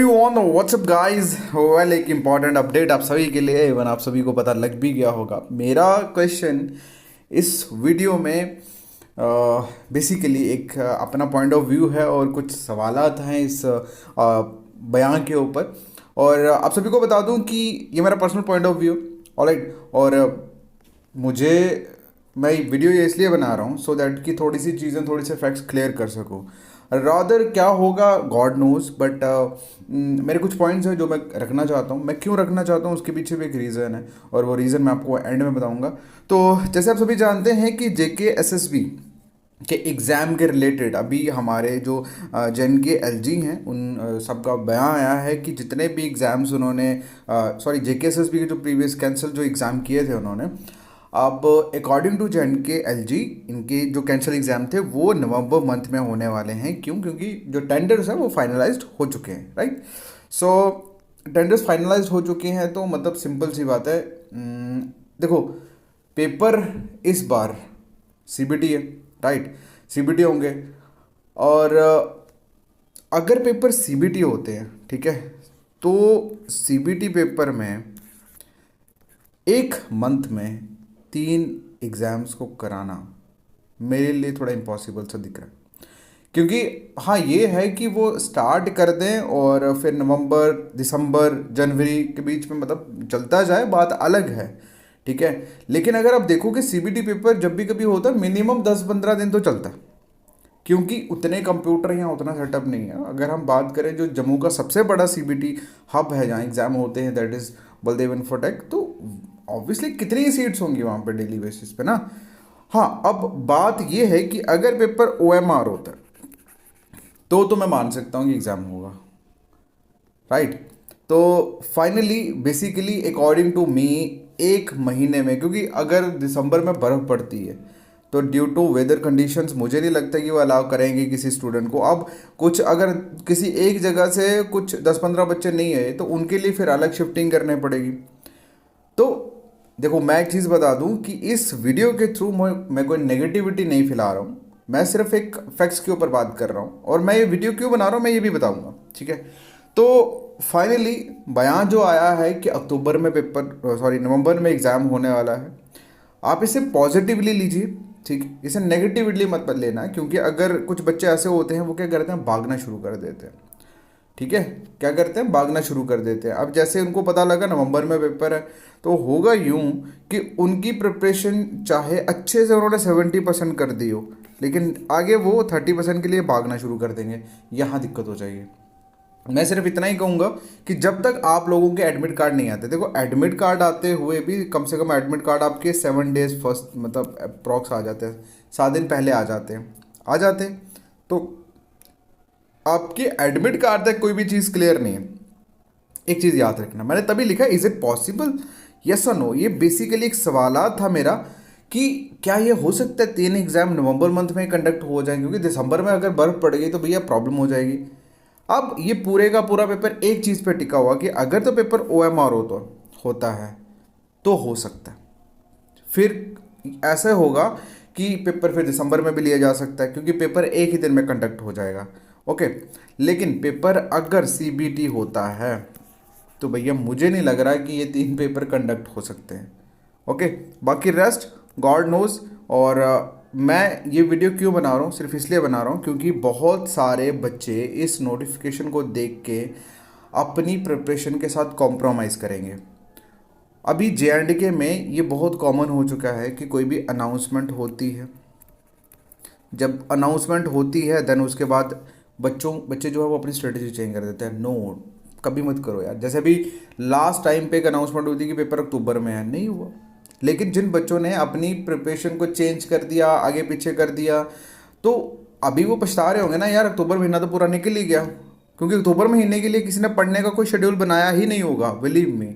Everyone what's up guys. Well, एक important update आप सभी के लिए, इवन आप सभी को पता लग भी गया होगा। मेरा क्वेश्चन इस वीडियो में बेसिकली एक अपना पॉइंट ऑफ व्यू है और कुछ सवालात हैं इस बयान के ऊपर। और आप सभी को बता दूं कि ये मेरा personal point of view. Alright. और मुझे मैं वीडियो ये इसलिए बना रहा हूँ सो दैट कि थोड़ी सी चीज़ें, थोड़ी से फैक्ट्स क्लियर कर सकूँ। रादर क्या होगा गॉड नोज, बट मेरे कुछ पॉइंट्स हैं जो मैं रखना चाहता हूँ। मैं क्यों रखना चाहता हूँ उसके पीछे भी एक रीज़न है, और वो रीज़न मैं आपको एंड में बताऊँगा। तो जैसे आप सभी जानते हैं कि जेके एसएसबी के एग्ज़ाम के रिलेटेड अभी हमारे जो जन के एलजी हैं उन सबका बयान आया है कि जितने भी एग्ज़ाम्स उन्होंने, सॉरी, जेके एसएसबी के जो प्रीवियस कैंसिल जो एग्ज़ाम किए थे उन्होंने, अब अकॉर्डिंग टू जन के एलजी इनके जो कैंसल एग्ज़ाम थे वो नवंबर मंथ में होने वाले हैं। क्यों? क्योंकि जो टेंडर्स हैं वो फाइनलाइज्ड हो चुके हैं। राइट। सो टेंडर्स फाइनलाइज्ड हो चुके हैं तो मतलब सिंपल सी बात है। देखो, पेपर इस बार सीबीटी है। राइट। सीबीटी होंगे। और अगर पेपर सीबीटी होते हैं, ठीक है, तो सीबीटी पेपर में एक मंथ में 3 एग्ज़ाम्स को कराना मेरे लिए थोड़ा इम्पॉसिबल सा दिख रहा है। क्योंकि हाँ, ये है कि वो स्टार्ट कर दें और फिर नवंबर, दिसंबर, जनवरी के बीच में मतलब चलता जाए, बात अलग है। ठीक है। लेकिन अगर आप देखोगे सीबीटी पेपर जब भी कभी होता है मिनिमम 10-15 दिन तो चलता है, क्योंकि उतने कंप्यूटर यहाँ उतना सेटअप नहीं है। अगर हम बात करें जो जम्मू का सबसे बड़ा सीबीटी हब है जहाँ एग्ज़ाम होते हैं, दैट इज़ बलदेव इंफोटेक, तो ऑब्वियसली कितनी ही सीट्स होंगी वहाँ पे डेली बेसिस पे ना। हाँ, अब बात ये है कि अगर पेपर ओएमआर होता है तो मैं मान सकता हूँ कि एग्ज़ाम होगा। राइट। तो finally basically according to me एक महीने में, क्योंकि अगर दिसंबर में बर्फ़ पड़ती है तो ड्यू टू वेदर कंडीशंस मुझे नहीं लगता कि वो अलाउ करेंगे किसी स्टूडेंट को। अब कुछ अगर किसी एक जगह से कुछ 10-15 बच्चे नहीं आए तो उनके लिए फिर अलग शिफ्टिंग करनी पड़ेगी। तो देखो, मैं एक चीज़ बता दूं कि इस वीडियो के थ्रू मैं कोई नेगेटिविटी नहीं फैला रहा हूँ। मैं सिर्फ एक फैक्ट्स के ऊपर बात कर रहा हूँ, और मैं ये वीडियो क्यों बना रहा हूँ मैं ये भी बताऊँगा। ठीक है। तो फाइनली बयान जो आया है कि अक्टूबर में पेपर, सॉरी, नवंबर में एग्ज़ाम होने वाला है, आप इसे पॉजिटिवली लीजिए। ठीक, इसे नेगेटिवली मत लेना, क्योंकि अगर कुछ बच्चे ऐसे होते हैं वो क्या करते हैं, भागना शुरू कर देते हैं। ठीक है, क्या करते हैं, भागना शुरू कर देते हैं। अब जैसे उनको पता लगा नवंबर में पेपर है, तो होगा यूं कि उनकी प्रिपरेशन चाहे अच्छे से उन्होंने 70% कर दी हो, लेकिन आगे वो 30% के लिए भागना शुरू कर देंगे। यहाँ दिक्कत हो जाएगी। मैं सिर्फ इतना ही कहूँगा कि जब तक आप लोगों के एडमिट कार्ड नहीं आते, देखो एडमिट कार्ड आते हुए भी कम से कम एडमिट कार्ड आपके 7 डेज फर्स्ट, मतलब अप्रॉक्स आ जाते हैं, 7 दिन पहले आ जाते हैं। तो आपके एडमिट कार्ड तक कोई भी चीज़ क्लियर नहीं है। एक चीज़ याद रखना, मैंने तभी लिखा इज इट पॉसिबल, यस और नो। ये बेसिकली एक सवालात था मेरा कि क्या ये हो सकता है 3 एग्जाम नवंबर मंथ में कंडक्ट हो जाएंगे, क्योंकि दिसंबर में अगर बर्फ पड़ गई तो भैया प्रॉब्लम हो जाएगी। अब ये पूरे का पूरा पेपर एक चीज़ पे टिका हुआ कि अगर तो पेपर ओएमआर होता है तो हो सकता है, फिर ऐसा होगा कि पेपर फिर दिसंबर में भी लिया जा सकता है, क्योंकि पेपर एक ही दिन में कंडक्ट हो जाएगा। ओके। लेकिन पेपर अगर सीबीटी होता है तो भैया मुझे नहीं लग रहा कि ये 3 पेपर कंडक्ट हो सकते हैं। ओके। बाकी रेस्ट गॉड नोज। और मैं ये वीडियो क्यों बना रहा हूँ, सिर्फ इसलिए बना रहा हूँ क्योंकि बहुत सारे बच्चे इस नोटिफिकेशन को देख के अपनी प्रिपरेशन के साथ कॉम्प्रोमाइज़ करेंगे। अभी जे में ये बहुत कॉमन हो चुका है कि कोई भी अनाउंसमेंट होती है, जब अनाउंसमेंट होती है देन उसके बाद बच्चे जो है वो अपनी स्ट्रेटेजी चेंज कर देते हैं। नो, कभी मत करो यार। जैसे अभी लास्ट टाइम पे एक अनाउंसमेंट हुई थी कि पेपर अक्टूबर में है, नहीं हुआ। लेकिन जिन बच्चों ने अपनी प्रिपरेशन को चेंज कर दिया, आगे पीछे कर दिया, तो अभी वो पछता रहे होंगे ना यार, अक्टूबर महीना तो पूरा निकल ही गया। क्योंकि अक्टूबर महीने के लिए किसी ने पढ़ने का कोई शेड्यूल बनाया ही नहीं होगा, बिलीव मी।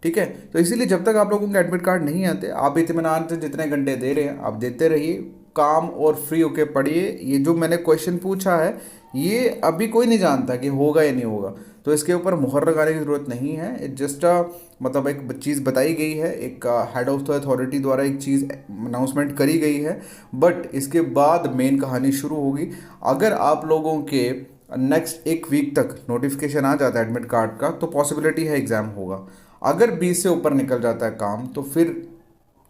ठीक है। तो इसीलिए जब तक आप लोगों के एडमिट कार्ड नहीं आते, आप इत्मीनान से जितने घंटे दे रहे हैं आप देते रहिए, काम और फ्री होके पढ़िए। ये जो मैंने क्वेश्चन पूछा है ये अभी कोई नहीं जानता कि होगा या नहीं होगा, तो इसके ऊपर मुहर लगाने की ज़रूरत नहीं है। जस्ट मतलब एक चीज़ बताई गई है, एक हेड ऑफ द अथॉरिटी द्वारा एक चीज़ अनाउंसमेंट करी गई है, बट इसके बाद मेन कहानी शुरू होगी। अगर आप लोगों के नेक्स्ट एक वीक तक नोटिफिकेशन आ जाता है एडमिट कार्ड का, तो पॉसिबिलिटी है एग्ज़ाम होगा। अगर 20 से ऊपर निकल जाता है काम तो फिर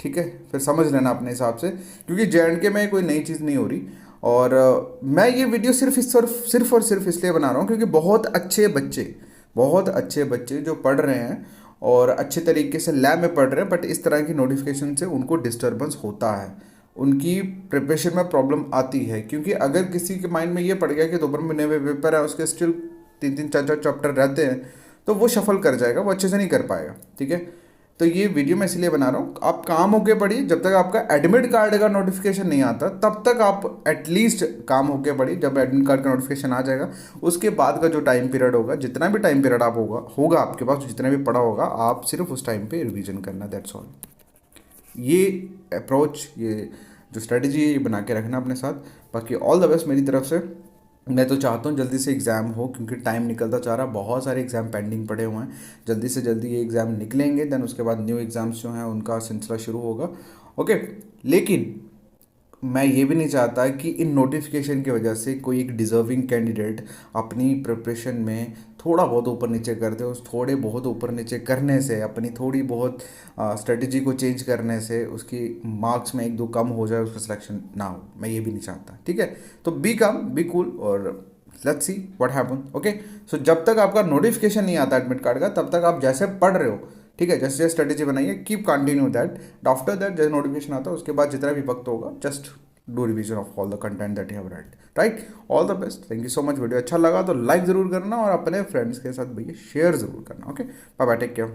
ठीक है, फिर समझ लेना अपने हिसाब से, क्योंकि JNK में कोई नई चीज़ नहीं हो रही। और मैं ये वीडियो सिर्फ और सिर्फ इसलिए बना रहा हूँ क्योंकि बहुत अच्छे बच्चे जो पढ़ रहे हैं और अच्छे तरीके से लैब में पढ़ रहे हैं, बट इस तरह की नोटिफिकेशन से उनको डिस्टर्बेंस होता है, उनकी प्रिपरेशन में प्रॉब्लम आती है। क्योंकि अगर किसी के माइंड में ये पड़ गया कि 2 महीने में पेपर है, उसके स्टिल 3-3 4-4 चैप्टर रहते हैं, तो वो शफल कर जाएगा, वो अच्छे से नहीं कर पाएगा। ठीक है, तो ये वीडियो मैं इसलिए बना रहा हूँ, आप काम होके पढ़िए। जब तक आपका एडमिट कार्ड का नोटिफिकेशन नहीं आता तब तक आप एटलीस्ट काम होके पढ़िए। जब एडमिट कार्ड का नोटिफिकेशन आ जाएगा उसके बाद का जो टाइम पीरियड होगा, जितना भी टाइम पीरियड आप होगा आपके पास, जितना भी पढ़ा होगा, आप सिर्फ उस टाइम पे रिवीजन करना, दैट्स ऑल। ये अप्रोच, ये जो स्ट्रेटजी है, ये बना के रखना अपने साथ। बाकी ऑल द बेस्ट मेरी तरफ से। मैं तो चाहता हूँ जल्दी से एग्ज़ाम हो, क्योंकि टाइम निकलता जा रहा, बहुत सारे एग्ज़ाम पेंडिंग पड़े हुए हैं। जल्दी से जल्दी ये एग्ज़ाम निकलेंगे, देन उसके बाद न्यू एग्ज़ाम्स जो हैं उनका सिलसिला शुरू होगा। ओके, लेकिन मैं ये भी नहीं चाहता कि इन नोटिफिकेशन की वजह से कोई एक डिज़र्विंग कैंडिडेट अपनी प्रिपरेशन में थोड़ा बहुत ऊपर नीचे कर दे। उस थोड़े बहुत ऊपर नीचे करने से, अपनी थोड़ी बहुत स्ट्रेटजी को चेंज करने से उसकी मार्क्स में 1-2 कम हो जाए, उसका सिलेक्शन ना हो। मैं ये भी नहीं चाहता। ठीक है, तो बी कम, बी कूल, और let's see what happen. Okay, so जब तक आपका नोटिफिकेशन नहीं आता एडमिट कार्ड का, तब तक आप जैसे पढ़ रहे हो, ठीक है, जैसे जैसे स्ट्रेटेजी बनाइए, keep continue that. After that जैसे नोटिफिकेशन आता है उसके बाद जितना भी वक्त होगा, just do revision of all the content that you have read. Right, all the best, thank you so much. Video अच्छा लगा तो लाइक ज़रूर करना और अपने फ्रेंड्स के साथ भैया शेयर ज़रूर करना। Okay, bye bye, take care.